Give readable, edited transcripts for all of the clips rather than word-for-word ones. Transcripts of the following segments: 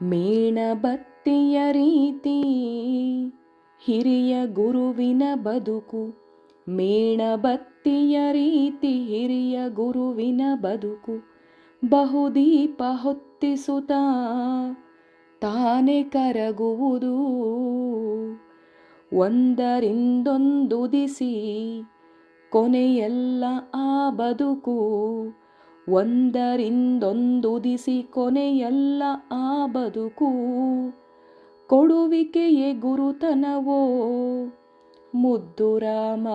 ಮೇಣಬತ್ತಿಯ ರೀತಿ ಹಿರಿಯ ಗುರುವಿನ ಬದುಕು. ಮೇಣಬತ್ತಿಯ ರೀತಿ ಹಿರಿಯ ಗುರುವಿನ ಬದುಕು. ಬಹುದೀಪ ಹೊತ್ತಿಸುತ್ತ ತಾನೇ ಕರಗುವುದು. ಒಂದರಿಂದೊಂದುದಿಸಿ ಕೊನೆಯಲ್ಲ ಆ ಬದುಕು. ಒಂದರಿಂದೊಂದುದಿಸಿ ಕೊನೆಯಲ್ಲ ಆ ಬದುಕು. ಕೊಡುವಿಕೆಯೇ ಗುರುತನವೋ ಮುದ್ದು ರಾಮ.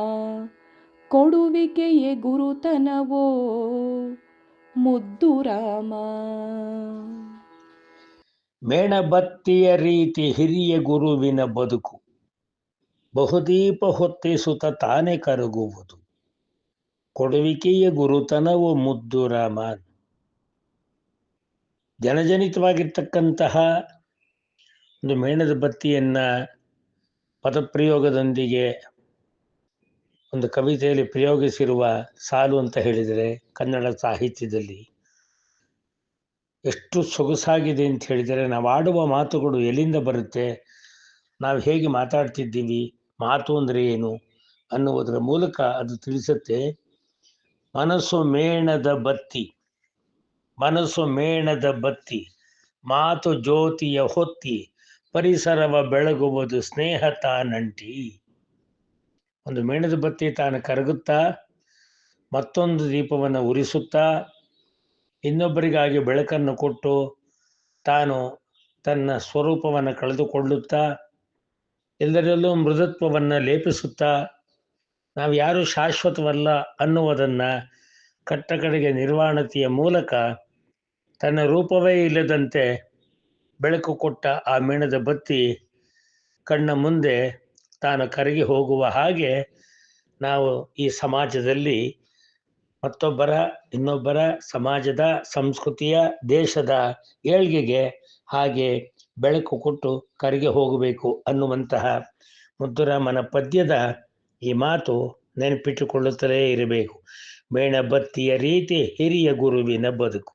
ಕೊಡುವಿಕೆಯೇ ಗುರುತನವೋ ಮುದ್ದು ರಾಮ. ಮೇಣಬತ್ತಿಯ ರೀತಿ ಹಿರಿಯ ಗುರುವಿನ ಬದುಕು. ಬಹುದೀಪ ಹೊತ್ತಿಸುತ್ತ ತಾನೇ ಕರಗುವುದು. ಕೊಡುವಿಕೆಯ ಗುರುತನವು ಮುದ್ದು ರಾಮ. ಜನಜನಿತವಾಗಿರ್ತಕ್ಕಂತಹ ಒಂದು ಮೇಣದ ಬತ್ತಿಯನ್ನ ಪದಪ್ರಯೋಗದೊಂದಿಗೆ ಒಂದು ಕವಿತೆಯಲ್ಲಿ ಪ್ರಯೋಗಿಸಿರುವ ಸಾಲು ಅಂತ ಹೇಳಿದರೆ ಕನ್ನಡ ಸಾಹಿತ್ಯದಲ್ಲಿ ಎಷ್ಟು ಸೊಗಸಾಗಿದೆ ಅಂತ ಹೇಳಿದರೆ, ನಾವು ಆಡುವ ಮಾತುಗಳು ಎಲ್ಲಿಂದ ಬರುತ್ತೆ, ನಾವು ಹೇಗೆ ಮಾತಾಡ್ತಿದ್ದೀವಿ, ಮಾತು ಅಂದರೆ ಏನು ಅನ್ನುವುದರ ಮೂಲಕ ಅದು ತಿಳಿಸುತ್ತೆ. ಮನಸ್ಸು ಮೇಣದ ಬತ್ತಿ, ಮನಸ್ಸು ಮೇಣದ ಬತ್ತಿ, ಮಾತು ಜ್ಯೋತಿಯ ಹೊತ್ತಿ, ಪರಿಸರವ ಬೆಳಗುವುದು ಸ್ನೇಹ ತಾನಂಟಿ. ಒಂದು ಮೇಣದ ಬತ್ತಿ ತಾನು ಕರಗುತ್ತಾ ಮತ್ತೊಂದು ದೀಪವನ್ನು ಉರಿಸುತ್ತಾ ಇನ್ನೊಬ್ಬರಿಗಾಗಿ ಬೆಳಕನ್ನು ಕೊಟ್ಟು ತಾನು ತನ್ನ ಸ್ವರೂಪವನ್ನು ಕಳೆದುಕೊಳ್ಳುತ್ತಾ ಎಲ್ಲರಲ್ಲೂ ಮೃದುತ್ವವನ್ನು ಲೇಪಿಸುತ್ತಾ ನಾವು ಯಾರು ಶಾಶ್ವತವಲ್ಲ ಅನ್ನುವುದನ್ನು ಕಟ್ಟಕಡೆಗೆ ನಿರ್ವಾಣತೆಯ ಮೂಲಕ ತನ್ನ ರೂಪವೇ ಇಲ್ಲದಂತೆ ಬೆಳಕು ಕೊಟ್ಟ ಆ ಮೇಣದ ಬತ್ತಿ ಕಣ್ಣ ಮುಂದೆ ತಾನು ಕರಗಿ ಹೋಗುವ ಹಾಗೆ ನಾವು ಈ ಸಮಾಜದಲ್ಲಿ ಮತ್ತೊಬ್ಬರ, ಇನ್ನೊಬ್ಬರ, ಸಮಾಜದ, ಸಂಸ್ಕೃತಿಯ, ದೇಶದ ಏಳ್ಗೆಗೆ ಹಾಗೆ ಬೆಳಕು ಕೊಟ್ಟು ಕರಗಿ ಹೋಗಬೇಕು ಅನ್ನುವಂತಹ ಮುದ್ದುರಾಮನ ಪದ್ಯದ ಈ ಮಾತು ನೆನಪಿಟ್ಟುಕೊಳ್ಳುತ್ತಲೇ ಇರಬೇಕು. ಮೇಣಬತ್ತಿಯ ರೀತಿ ಹಿರಿಯ ಗುರುವಿನ ಬದುಕು.